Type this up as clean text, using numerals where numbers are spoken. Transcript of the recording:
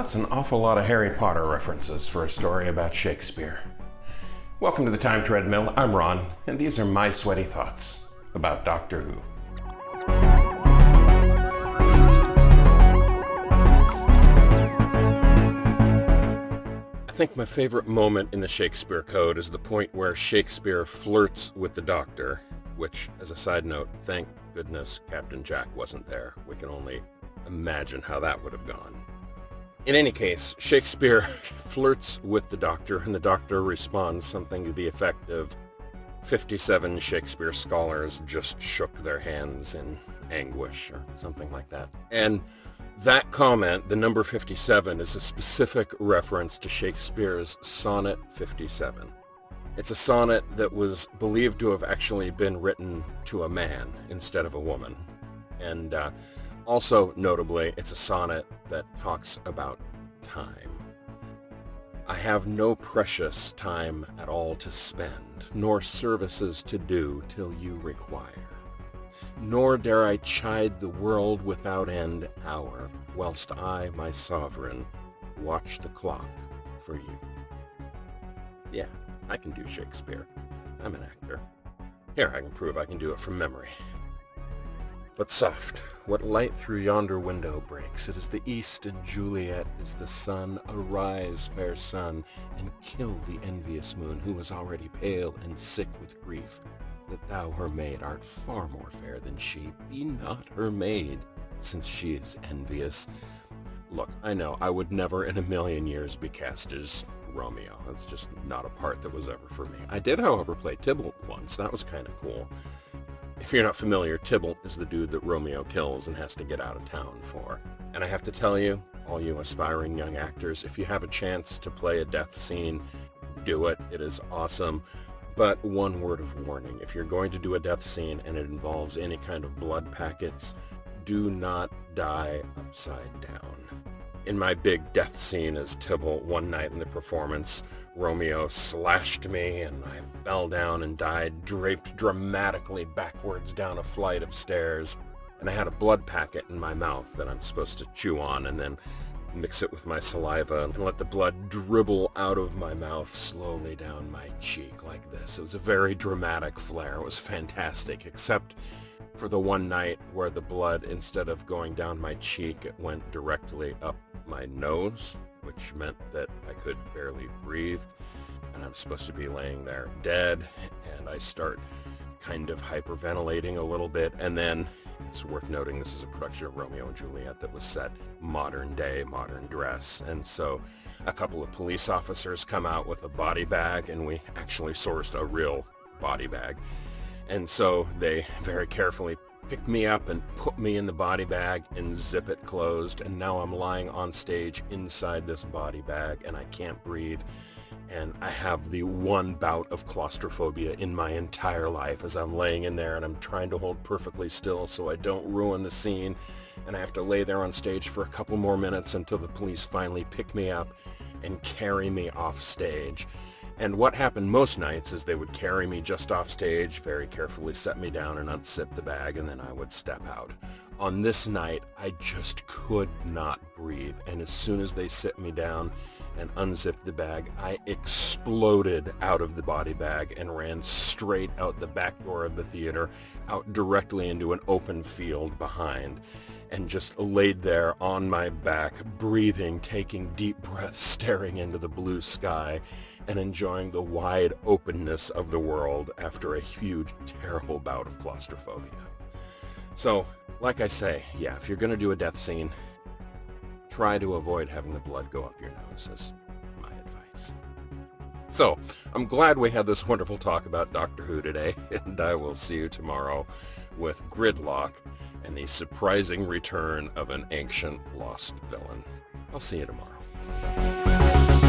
that's an awful lot of Harry Potter references for a story about Shakespeare. Welcome to the Time Treadmill. I'm Ron, and these are my sweaty thoughts about Doctor Who. I think my favorite moment in the Shakespeare Code is the point where Shakespeare flirts with the Doctor, which, as a side note, thank goodness Captain Jack wasn't there. We can only imagine how that would have gone. In any case, Shakespeare flirts with the Doctor, and the Doctor responds something to the effect of 57 Shakespeare scholars just shook their hands in anguish, or something like that. And that comment, the number 57, is a specific reference to Shakespeare's Sonnet 57. It's a sonnet that was believed to have actually been written to a man instead of a woman. And also, notably, it's a sonnet that talks about time. I have no precious time at all to spend, nor services to do till you require. Nor dare I chide the world without end hour, whilst I, my sovereign, watch the clock for you. Yeah, I can do Shakespeare. I'm an actor. Here, I can prove I can do it from memory. But soft, what light through yonder window breaks? It is the east, and Juliet is the sun. Arise, fair sun, and kill the envious moon, who is already pale and sick with grief, that thou, her maid, art far more fair than she. Be not her maid, since she is envious. Look, I know I would never in a million years be cast as Romeo. That's just not a part that was ever for me. I did, however, play Tybalt once. That was kind of cool. If you're not familiar, Tybalt is the dude that Romeo kills and has to get out of town for. And I have to tell you, all you aspiring young actors, if you have a chance to play a death scene, do it. It is awesome. But one word of warning, if you're going to do a death scene and it involves any kind of blood packets, do not die upside down. In my big death scene as Tybalt one night in the performance, Romeo slashed me and I fell down and died, draped dramatically backwards down a flight of stairs. And I had a blood packet in my mouth that I'm supposed to chew on and then mix it with my saliva and let the blood dribble out of my mouth slowly down my cheek like this. It was a very dramatic flare. It was fantastic, except for the one night where the blood, instead of going down my cheek, it went directly up my nose, which meant that I could barely breathe, and I'm supposed to be laying there dead, and I start kind of hyperventilating a little bit, and then it's worth noting this is a production of Romeo and Juliet that was set modern day, modern dress, and so a couple of police officers come out with a body bag, and we actually sourced a real body bag. And so they very carefully pick me up and put me in the body bag and zip it closed. And now I'm lying on stage inside this body bag and I can't breathe. And I have the one bout of claustrophobia in my entire life as I'm laying in there and I'm trying to hold perfectly still so I don't ruin the scene. And I have to lay there on stage for a couple more minutes until the police finally pick me up and carry me off stage. And what happened most nights is they would carry me just off stage, very carefully set me down and unzip the bag, and then I would step out. On this night, I just could not breathe, and as soon as they sit me down and unzipped the bag, I exploded out of the body bag and ran straight out the back door of the theater, out directly into an open field behind, and just laid there on my back, breathing, taking deep breaths, staring into the blue sky, and enjoying the wide openness of the world after a huge, terrible bout of claustrophobia. So, like I say, yeah, if you're going to do a death scene, try to avoid having the blood go up your nose, is my advice. So, I'm glad we had this wonderful talk about Doctor Who today, and I will see you tomorrow with Gridlock and the surprising return of an ancient lost villain. I'll see you tomorrow.